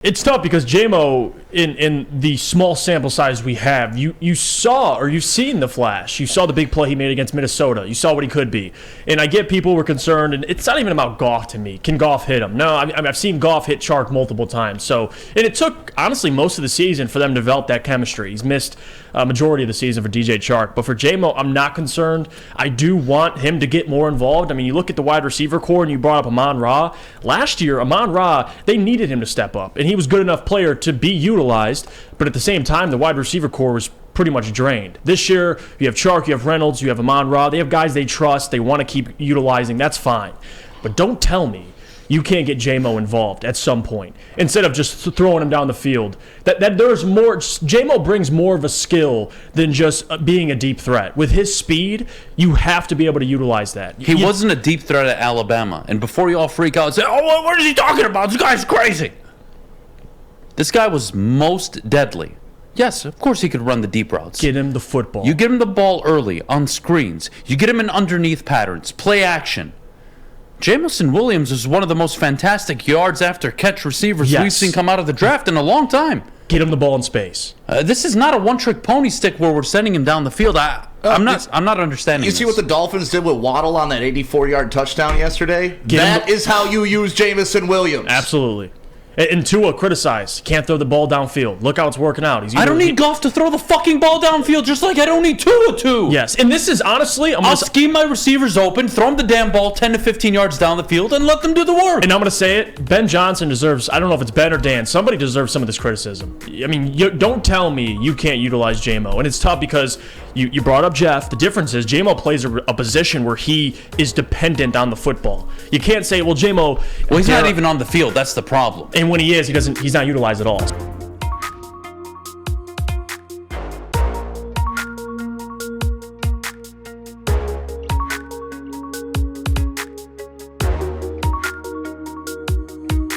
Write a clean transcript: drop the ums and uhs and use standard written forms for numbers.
It's tough because JMO, in the small sample size we have, you saw or you've seen the flash. You saw the big play he made against Minnesota. You saw what he could be. And I get people were concerned, and it's not even about Goff to me. Can Goff hit him? No, I've seen Goff hit Chark multiple times. So, and it took, honestly, most of the season for them to develop that chemistry. He's missed a majority of the season for DJ Chark. But for JMO, I'm not concerned. I do want him to get more involved. I mean, you look at the wide receiver core, and you brought up Amon-Ra. Last year, Amon-Ra, they needed him to step up. And he was a good enough player to be utilized, but at the same time, the wide receiver core was pretty much drained. This year, you have Chark, you have Reynolds, you have Amon-Ra. They have guys they trust, they want to keep utilizing. That's fine. But don't tell me you can't get JMO involved at some point instead of just throwing him down the field. That there's more. JMO brings more of a skill than just being a deep threat. With his speed, you have to be able to utilize that. He wasn't a deep threat at Alabama, and before you all freak out and say, "Oh, what is he talking about? This guy's crazy." This guy was most deadly. Yes, of course he could run the deep routes. Get him the football. You get him the ball early on screens. You get him in underneath patterns, play action. Jameson Williams is one of the most fantastic yards after catch receivers we've seen come out of the draft in a long time. Get him the ball in space. This is not a one-trick pony stick where we're sending him down the field. I'm not understanding. You see what the Dolphins did with Waddle on that 84-yard touchdown yesterday? That is how you use Jameson Williams. Absolutely. And Tua criticized. Can't throw the ball downfield. Look how it's working out. I don't need Goff to throw the fucking ball downfield just like I don't need Tua to. Yes, and this is honestly... I'll scheme my receivers open, throw them the damn ball 10 to 15 yards down the field, and let them do the work. And I'm going to say it. Ben Johnson deserves... I don't know if it's Ben or Dan. Somebody deserves some of this criticism. I mean, don't tell me you can't utilize JMO. And it's tough because you brought up Jeff. The difference is JMO plays a position where he is dependent on the football. You can't say, well, JMO... Well, he's not even on the field. That's the problem. And when he is, he's not utilized at all.